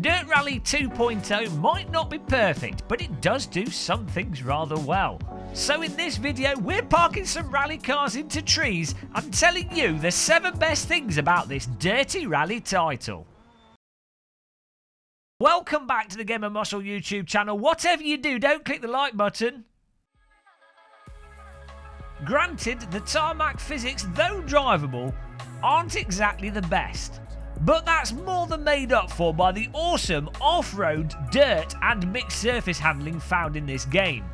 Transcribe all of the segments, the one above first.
Dirt Rally 2.0 might not be perfect, but it does do some things rather well. So in this video, we're parking some rally cars into trees and telling you the 7 best things about this dirty rally title. Welcome back to the Game of Muscle YouTube channel. Whatever you do, don't click the like button. Granted, the tarmac physics, though drivable, aren't exactly the best. But that's more than made up for by the awesome off-road, dirt and mixed surface handling found in this game.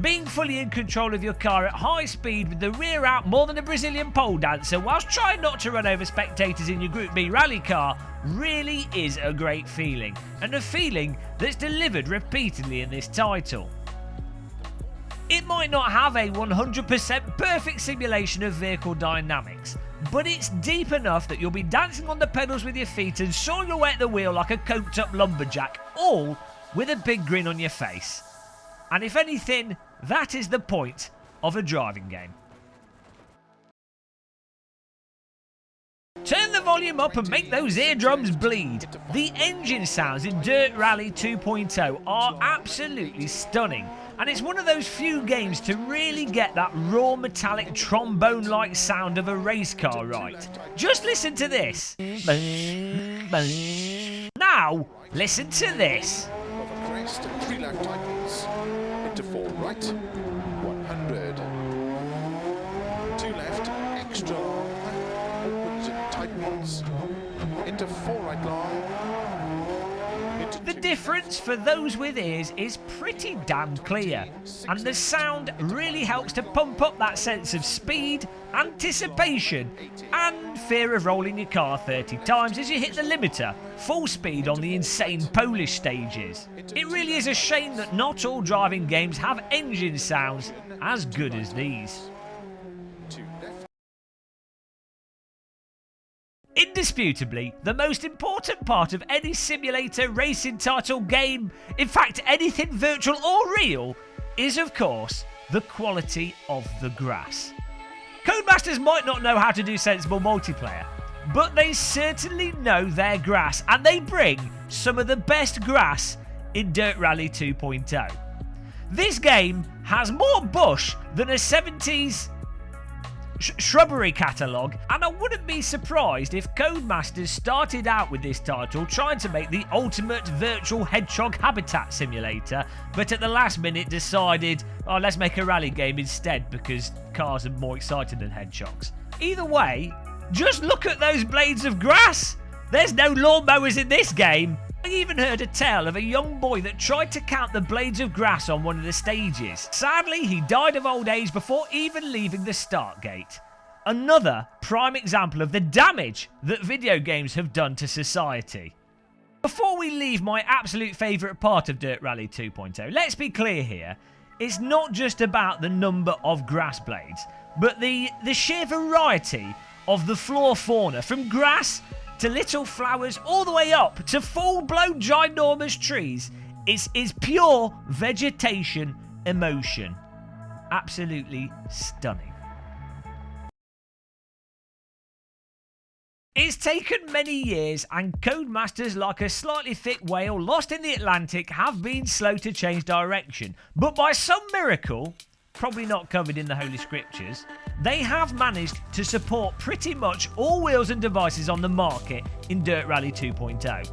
Being fully in control of your car at high speed with the rear out more than a Brazilian pole dancer whilst trying not to run over spectators in your Group B rally car really is a great feeling, and a feeling that's delivered repeatedly in this title. It might not have a 100% perfect simulation of vehicle dynamics, but it's deep enough that you'll be dancing on the pedals with your feet and sawing away at the wheel like a coked up lumberjack, all with a big grin on your face. And if anything, that is the point of a driving game. Turn the volume up and make those eardrums bleed. The engine sounds in Dirt Rally 2.0 are absolutely stunning, and it's one of those few games to really get that raw metallic trombone-like sound of a race car right. Just listen to this. Now, listen to this. Over crest, 3 left tightens, into 4 right, 100, 2 left, extra long, opens and tightens, into 4 right long, into The 2 difference for those with ears is pretty damn clear, and the sound really helps to pump up that sense of speed, anticipation and fear of rolling your car 30 times as you hit the limiter, full speed on the insane Polish stages. It really is a shame that not all driving games have engine sounds as good as these. 2 left. Indisputably, the most important part of any simulator racing title game, in fact anything virtual or real, is of course the quality of the grass. Codemasters might not know how to do sensible multiplayer, but they certainly know their grass, and they bring some of the best grass in Dirt Rally 2.0. This game has more bush than a 70s shrubbery catalogue, and I wouldn't be surprised if Codemasters started out with this title trying to make the ultimate virtual hedgehog habitat simulator, but at the last minute decided, oh, let's make a rally game instead because cars are more exciting than hedgehogs. Either way, just look at those blades of grass. There's no lawnmowers in this game. I even heard a tale of a young boy that tried to count the blades of grass on one of the stages. Sadly, he died of old age before even leaving the start gate. Another prime example of the damage that video games have done to society. Before we leave my absolute favourite part of Dirt Rally 2.0, let's be clear here. It's not just about the number of grass blades, but the sheer variety of the floor fauna, from grass to little flowers all the way up to full-blown ginormous trees. It's pure vegetation emotion. Absolutely stunning. It's taken many years, and Codemasters, like a slightly thick whale lost in the Atlantic, have been slow to change direction, but by some miracle, probably not covered in the Holy Scriptures, they have managed to support pretty much all wheels and devices on the market in Dirt Rally 2.0.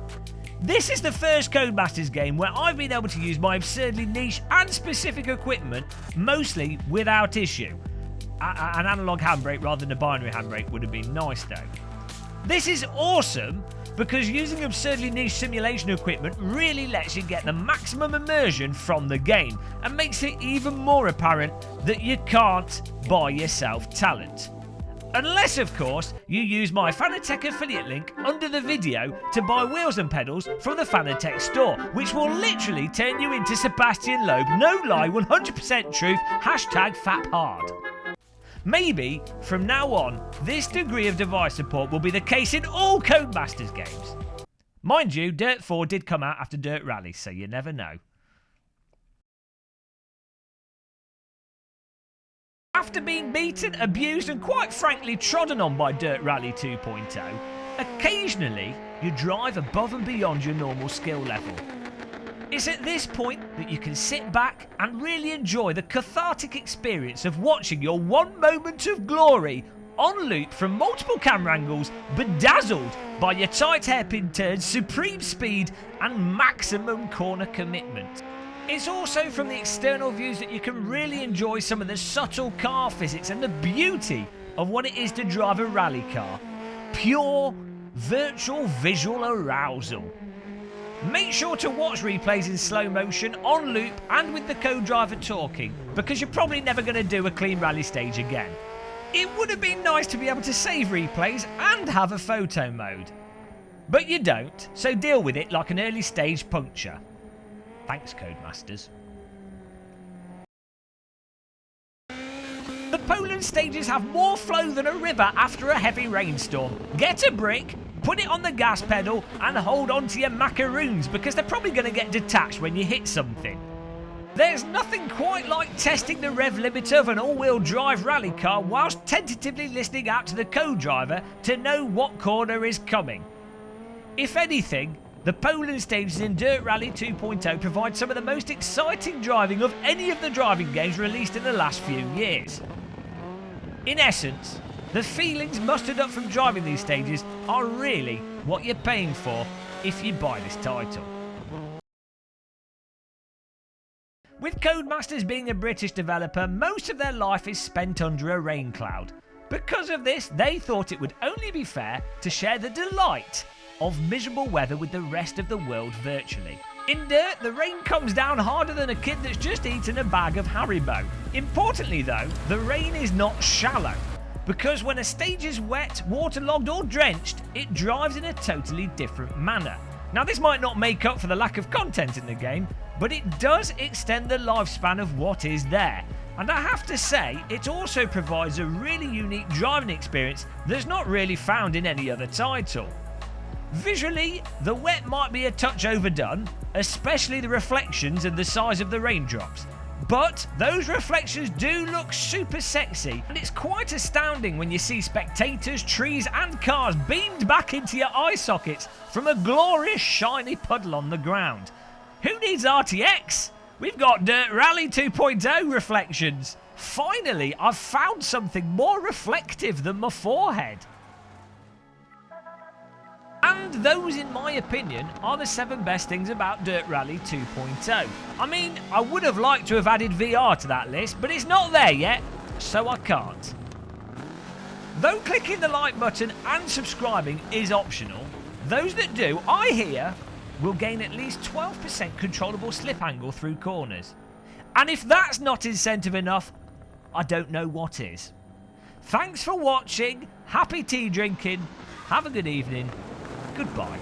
This is the first Codemasters game where I've been able to use my absurdly niche and specific equipment mostly without issue. An analog handbrake rather than a binary handbrake would have been nice though. This is awesome because using absurdly niche simulation equipment really lets you get the maximum immersion from the game and makes it even more apparent that you can't buy yourself talent. Unless, of course, you use my Fanatec affiliate link under the video to buy wheels and pedals from the Fanatec store, which will literally turn you into Sebastian Loeb. No lie, 100% truth, #FAPHARD. Maybe, from now on, this degree of device support will be the case in all Codemasters games. Mind you, Dirt 4 did come out after Dirt Rally, so you never know. After being beaten, abused and quite frankly trodden on by Dirt Rally 2.0, occasionally you drive above and beyond your normal skill level. It's at this point that you can sit back and really enjoy the cathartic experience of watching your one moment of glory on loop from multiple camera angles, bedazzled by your tight hairpin turns, supreme speed and maximum corner commitment. It's also from the external views that you can really enjoy some of the subtle car physics and the beauty of what it is to drive a rally car. Pure, virtual visual arousal. Make sure to watch replays in slow motion, on loop and with the co-driver talking, because you're probably never going to do a clean rally stage again. It would have been nice to be able to save replays and have a photo mode. But you don't, so deal with it like an early stage puncture. Thanks, Codemasters. The Poland stages have more flow than a river after a heavy rainstorm. Get a brick, put it on the gas pedal and hold on to your macaroons because they're probably going to get detached when you hit something. There's nothing quite like testing the rev limiter of an all-wheel drive rally car whilst tentatively listening out to the co-driver to know what corner is coming. If anything, the Poland stages in Dirt Rally 2.0 provide some of the most exciting driving of any of the driving games released in the last few years. In essence, the feelings mustered up from driving these stages are really what you're paying for if you buy this title. With Codemasters being a British developer, most of their life is spent under a rain cloud. Because of this, they thought it would only be fair to share the delight of miserable weather with the rest of the world virtually. In Dirt, the rain comes down harder than a kid that's just eaten a bag of Haribo. Importantly though, the rain is not shallow, because when a stage is wet, waterlogged or drenched, it drives in a totally different manner. Now this might not make up for the lack of content in the game, but it does extend the lifespan of what is there. And I have to say, it also provides a really unique driving experience that's not really found in any other title. Visually, the wet might be a touch overdone, especially the reflections and the size of the raindrops. But those reflections do look super sexy, and it's quite astounding when you see spectators, trees and cars beamed back into your eye sockets from a glorious shiny puddle on the ground. Who needs RTX? We've got Dirt Rally 2.0 reflections. Finally, I've found something more reflective than my forehead. And those, in my opinion, are the 7 best things about Dirt Rally 2.0. I mean, I would have liked to have added VR to that list, but it's not there yet, so I can't. Though clicking the like button and subscribing is optional, those that do, I hear, will gain at least 12% controllable slip angle through corners. And if that's not incentive enough, I don't know what is. Thanks for watching, happy tea drinking, have a good evening, goodbye.